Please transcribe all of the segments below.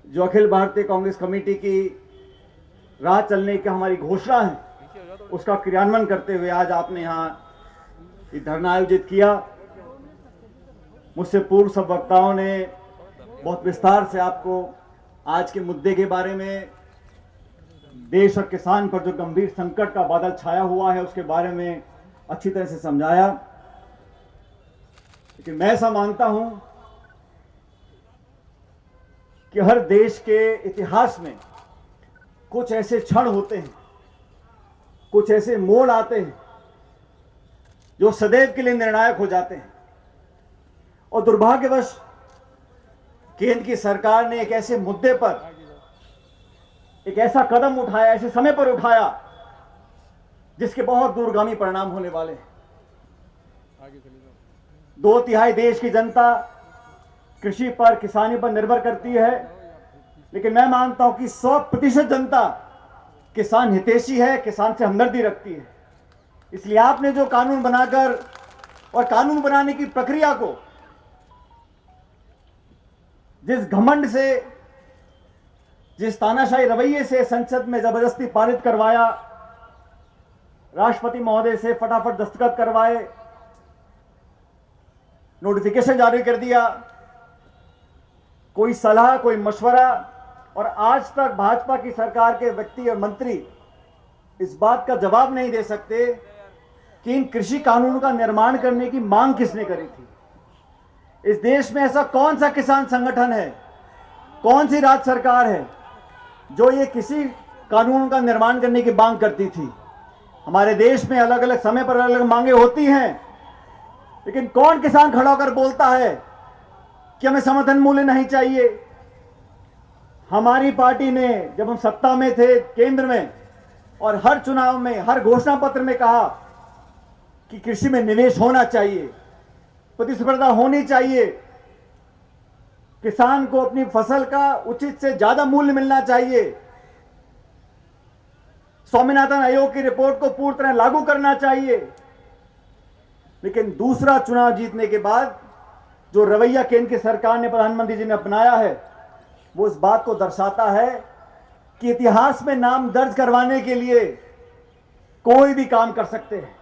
जो अखिल भारतीय कांग्रेस कमेटी की राह चलने की हमारी घोषणा है, उसका क्रियान्वयन करते हुए आज आपने यहाँ ये धरना आयोजित किया। मुझसे पूर्व सब वक्ताओं ने बहुत विस्तार से आपको आज के मुद्दे के बारे में, देश और किसान पर जो गंभीर संकट का बादल छाया हुआ है उसके बारे में अच्छी तरह से समझाया। लेकिन मैं ऐसा मानता हूं कि हर देश के इतिहास में कुछ ऐसे क्षण होते हैं, कुछ ऐसे मोड़ आते हैं जो सदैव के लिए निर्णायक हो जाते हैं। और दुर्भाग्यवश केंद्र की सरकार ने एक ऐसे मुद्दे पर एक ऐसा कदम उठाया, ऐसे समय पर उठाया जिसके बहुत दूरगामी परिणाम होने वाले हैं। 2/3 देश की जनता कृषि पर, किसानी पर निर्भर करती है, लेकिन मैं मानता हूं कि 100% जनता किसान हितैषी है, किसान से हमदर्दी रखती है। इसलिए आपने जो कानून बनाकर और कानून बनाने की प्रक्रिया को जिस घमंड से, जिस तानाशाही रवैये से संसद में जबरदस्ती पारित करवाया, राष्ट्रपति महोदय से फटाफट दस्तखत करवाए, नोटिफिकेशन जारी कर दिया, कोई सलाह, कोई मशवरा, और आज तक भाजपा की सरकार के व्यक्ति और मंत्री इस बात का जवाब नहीं दे सकते कि इन कृषि कानूनों का निर्माण करने की मांग किसने करी थी। इस देश में ऐसा कौन सा किसान संगठन है, कौन सी राज्य सरकार है जो ये किसी कानून का निर्माण करने की मांग करती थी। हमारे देश में अलग अलग समय पर अलग अलग मांगे होती हैं, लेकिन कौन किसान खड़ा होकर बोलता है कि हमें समर्थन मूल्य नहीं चाहिए। हमारी पार्टी ने, जब हम सत्ता में थे केंद्र में, और हर चुनाव में, हर घोषणा पत्र में कहा कि कृषि में निवेश होना चाहिए, प्रतिस्पर्धा होनी चाहिए, किसान को अपनी फसल का उचित से ज्यादा मूल्य मिलना चाहिए, स्वामीनाथन आयोग की रिपोर्ट को पूरी तरह लागू करना चाहिए। लेकिन दूसरा चुनाव जीतने के बाद जो रवैया केंद्र की सरकार ने, प्रधानमंत्री जी ने अपनाया है, वो इस बात को दर्शाता है कि इतिहास में नाम दर्ज करवाने के लिए कोई भी काम कर सकते हैं।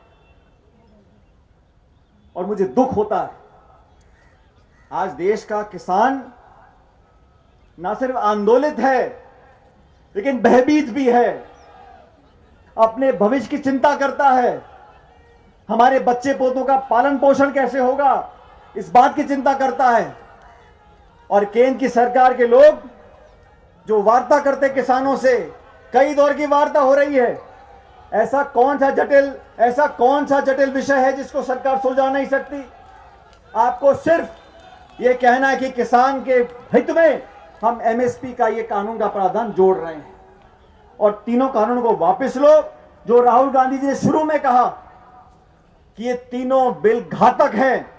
और मुझे दुख होता है आज देश का किसान ना सिर्फ आंदोलित है, लेकिन भयभीत भी है, अपने भविष्य की चिंता करता है। हमारे बच्चे पोतों का पालन पोषण कैसे होगा, इस बात की चिंता करता है। और केंद्र की सरकार के लोग जो वार्ता करते किसानों से, कई दौर की वार्ता हो रही है, ऐसा कौन सा जटिल विषय है जिसको सरकार सुलझा नहीं सकती। आपको सिर्फ ये कहना है कि किसान के हित में हम एमएसपी का ये कानून का प्रावधान जोड़ रहे हैं, और तीनों कानूनों को वापस लो। जो राहुल गांधी जी ने शुरू में कहा कि ये तीनों बिल घातक हैं,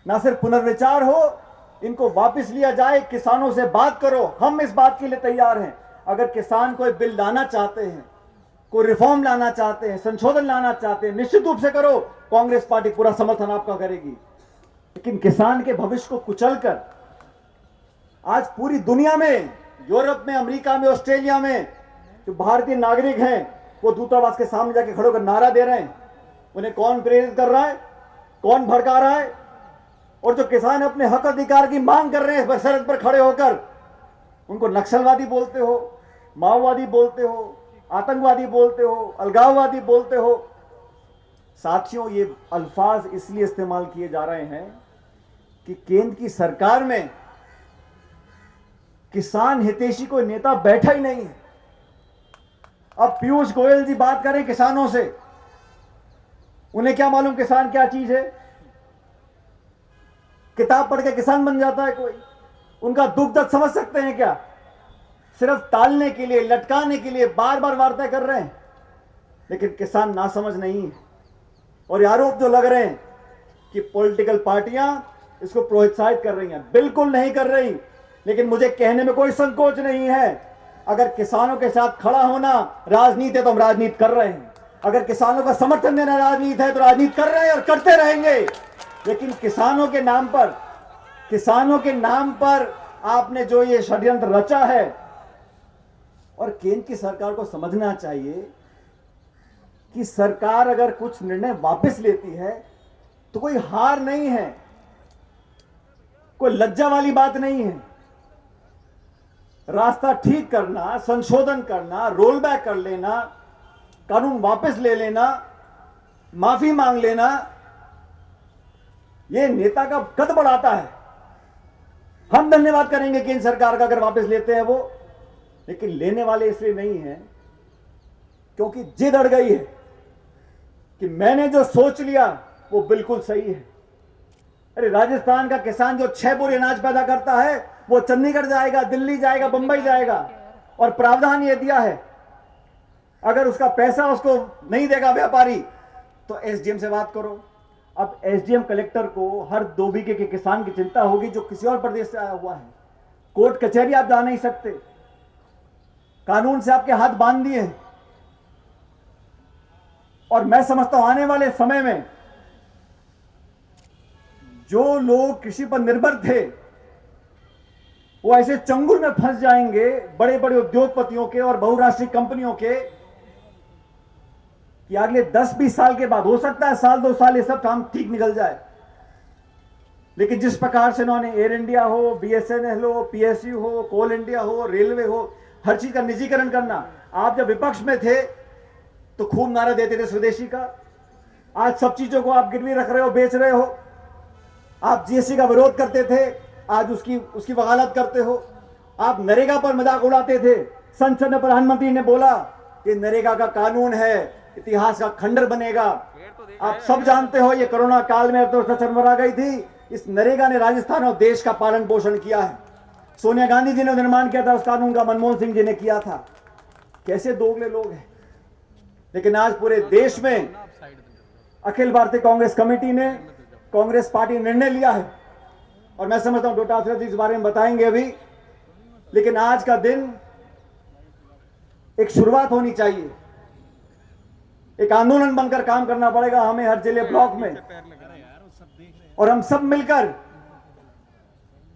ना सिर्फ पुनर्विचार हो, इनको वापस लिया जाए, किसानों से बात करो। हम इस बात के लिए तैयार हैं। अगर किसान कोई बिल लाना चाहते हैं, कोई रिफॉर्म लाना चाहते हैं, संशोधन लाना चाहते हैं, निश्चित रूप से करो, कांग्रेस पार्टी पूरा समर्थन आपका करेगी। लेकिन किसान के भविष्य को कुचलकर आज पूरी दुनिया में, यूरोप में, अमेरिका में, ऑस्ट्रेलिया में जो भारतीय नागरिक हैं वो दूतावास के सामने जाके खड़े होकर नारा दे रहे हैं। उन्हें कौन प्रेरित कर रहा है, कौन भड़का रहा है? और जो किसान अपने हक अधिकार की मांग कर रहे हैं सरहद पर खड़े होकर, उनको नक्सलवादी बोलते हो, माओवादी बोलते हो, आतंकवादी बोलते हो, अलगाववादी बोलते हो। साथियों, ये अल्फाज इसलिए इस्तेमाल किए जा रहे हैं कि केंद्र की सरकार में किसान हितैषी कोई नेता बैठा ही नहीं है। अब पीयूष गोयल जी बात करें किसानों से, उन्हें क्या मालूम किसान क्या चीज है? किताब पढ़ के किसान बन जाता है कोई? उनका दुख दर्द समझ सकते हैं क्या? सिर्फ टालने के लिए, लटकाने के लिए बार बार वार्ता कर रहे हैं, लेकिन किसान ना समझ नहीं है। और आरोप जो लग रहे हैं कि पॉलिटिकल पार्टियां इसको प्रोत्साहित कर रही हैं, बिल्कुल नहीं कर रही। लेकिन मुझे कहने में कोई संकोच नहीं है, अगर किसानों के साथ खड़ा होना राजनीति है तो हम राजनीति कर रहे हैं। अगर किसानों का समर्थन देना राजनीति है तो राजनीति कर रहे हैं और करते रहेंगे। लेकिन किसानों के नाम पर आपने जो ये षड्यंत्र रचा है, और केंद्र की सरकार को समझना चाहिए कि सरकार अगर कुछ निर्णय वापस लेती है तो कोई हार नहीं है, कोई लज्जा वाली बात नहीं है। रास्ता ठीक करना, संशोधन करना, रोल बैक कर लेना, कानून वापस ले लेना, माफी मांग लेना, यह नेता का कद बढ़ाता है। हम धन्यवाद करेंगे केंद्र सरकार का अगर वापस लेते हैं वो, लेकिन लेने वाले इसलिए नहीं है क्योंकि जिद अड़ गई है कि मैंने जो सोच लिया वो बिल्कुल सही है। अरे राजस्थान का किसान जो 6 बोरी अनाज पैदा करता है वो चंडीगढ़ जाएगा, दिल्ली जाएगा, बंबई जाएगा, और प्रावधान ये दिया है अगर उसका पैसा उसको नहीं देगा व्यापारी तो एसडीएम से बात करो। अब एसडीएम कलेक्टर को हर 2 बीघे के किसान की चिंता होगी जो किसी और प्रदेश से आया हुआ है। कोर्ट कचहरी आप जा नहीं सकते, कानून से आपके हाथ बांध दिए हैं। और मैं समझता हूं आने वाले समय में जो लोग कृषि पर निर्भर थे वो ऐसे चंगुल में फंस जाएंगे बड़े बड़े उद्योगपतियों के और बहुराष्ट्रीय कंपनियों के कि अगले 10-20 साल के बाद, हो सकता है साल 2 साल ये सब काम ठीक निकल जाए, लेकिन जिस प्रकार से इन्होंने एयर इंडिया हो, बीएसएनएल हो, पीएसयू हो, कोल इंडिया हो, रेलवे हो, हर चीज का निजीकरण करना। आप जब विपक्ष में थे तो खूब नारा देते थे स्वदेशी का, आज सब चीजों को आप गिरवी रख रहे हो, बेच रहे हो। आप जीएसटी का विरोध करते थे, आज उसकी वकालत करते हो। आप नरेगा पर मजाक उड़ाते थे, संसद में प्रधानमंत्री ने बोला कि नरेगा का कानून है, इतिहास का खंडर बनेगा। आप सब जानते हो ये कोरोना काल में तो चरमरा गई थी, इस नरेगा ने राजस्थान और देश का पालन पोषण किया है। सोनिया गांधी जी ने निर्माण किया था उस कानून का, मनमोहन सिंह जी ने किया था। कैसे दोगले लोग हैं। लेकिन आज पूरे देश में अखिल भारतीय कांग्रेस कमेटी ने, कांग्रेस पार्टी निर्णय लिया है, और मैं समझता हूं डोटासरा जी इस बारे में बताएंगे अभी, लेकिन आज का दिन एक शुरुआत होनी चाहिए। एक आंदोलन बनकर काम करना पड़ेगा हमें हर जिले ब्लॉक में, और हम सब मिलकर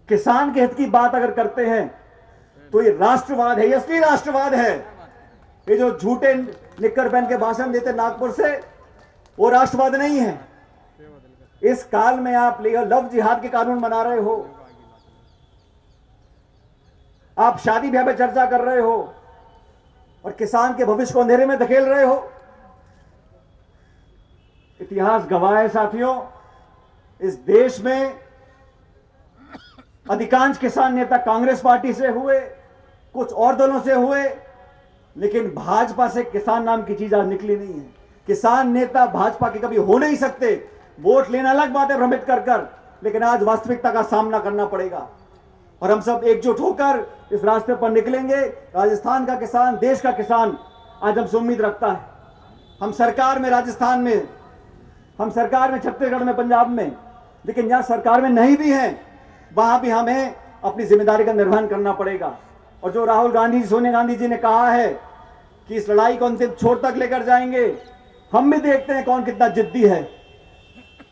किसान के हित की बात अगर करते हैं तो ये राष्ट्रवाद है, ये असली राष्ट्रवाद है। ये जो झूठे निक्कर पहन के भाषण देते नागपुर से, वो राष्ट्रवाद नहीं है। इस काल में आप लव जिहाद के कानून बना रहे हो, आप शादी ब्याह पे चर्चा कर रहे हो, और किसान के भविष्य को अंधेरे में धकेल रहे हो। इतिहास गवाह है साथियों, इस देश में अधिकांश किसान नेता कांग्रेस पार्टी से हुए, कुछ और दलों से हुए, लेकिन भाजपा से किसान नाम की चीज आज निकली नहीं है। किसान नेता भाजपा के कभी हो नहीं सकते। वोट लेना अलग बात है भ्रमित कर, लेकिन आज वास्तविकता का सामना करना पड़ेगा, और हम सब एकजुट होकर इस रास्ते पर निकलेंगे। राजस्थान का किसान, देश का किसान आज हमसे उम्मीद रखता है। हम सरकार में राजस्थान में, हम सरकार में छत्तीसगढ़ में, पंजाब में, लेकिन जहां सरकार में नहीं भी हैं वहां भी हमें अपनी जिम्मेदारी का निर्वहन करना पड़ेगा। और जो राहुल गांधी, सोनिया गांधी जी ने कहा है कि इस लड़ाई को अंतिम छोर तक लेकर जाएंगे, हम भी देखते हैं कौन कितना जिद्दी है।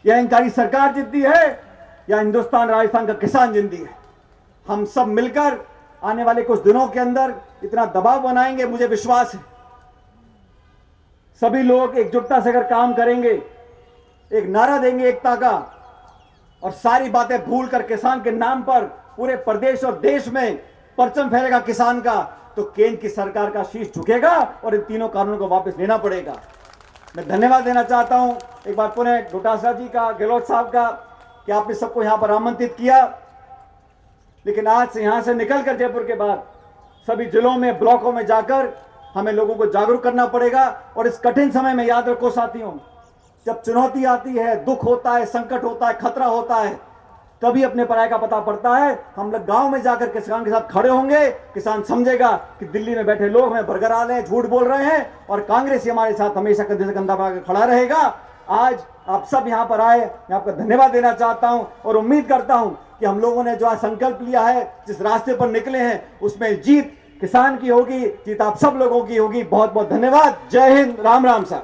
यह अहंकारी सरकार जिद्दी है या हिंदुस्तान, राजस्थान का किसान जिद्दी है। हम सब मिलकर आने वाले कुछ दिनों के अंदर इतना दबाव बनाएंगे, मुझे विश्वास है सभी लोग एकजुटता से अगर काम करेंगे, एक नारा देंगे एकता का, और सारी बातें भूलकर किसान के नाम पर पूरे प्रदेश और देश में परचम फैलेगा किसान का, तो केंद्र की सरकार का शीश झुकेगा और इन तीनों कानूनों को वापस लेना पड़ेगा। मैं धन्यवाद देना चाहता हूं एक बार पुनः डोटासरा जी का, गहलोत साहब का, कि आपने सबको यहां पर आमंत्रित किया। लेकिन आज से यहां से निकलकर जयपुर के बाद सभी जिलों में, ब्लॉकों में जाकर हमें लोगों को जागरूक करना पड़ेगा। और इस कठिन समय में याद रखो साथियों, जब चुनौती आती है, दुख होता है, संकट होता है, खतरा होता है, तभी अपने पराये का पता पड़ता है। हम लोग गांव में जाकर किसान के साथ खड़े होंगे, किसान समझेगा कि दिल्ली में बैठे लोग हमें बरगरा रहे हैं, झूठ बोल रहे हैं, और कांग्रेस ही हमारे साथ हमेशा कंधे से कंधा मिलाकर खड़ा रहेगा। आज आप सब यहां पर आए, मैं आपका धन्यवाद देना चाहता हूं, और उम्मीद करता हूं कि हम लोगों ने जो आज संकल्प लिया है, जिस रास्ते पर निकले हैं, उसमें जीत किसान की होगी, जीत आप सब लोगों की होगी। बहुत बहुत धन्यवाद। जय हिंद, राम राम साहब।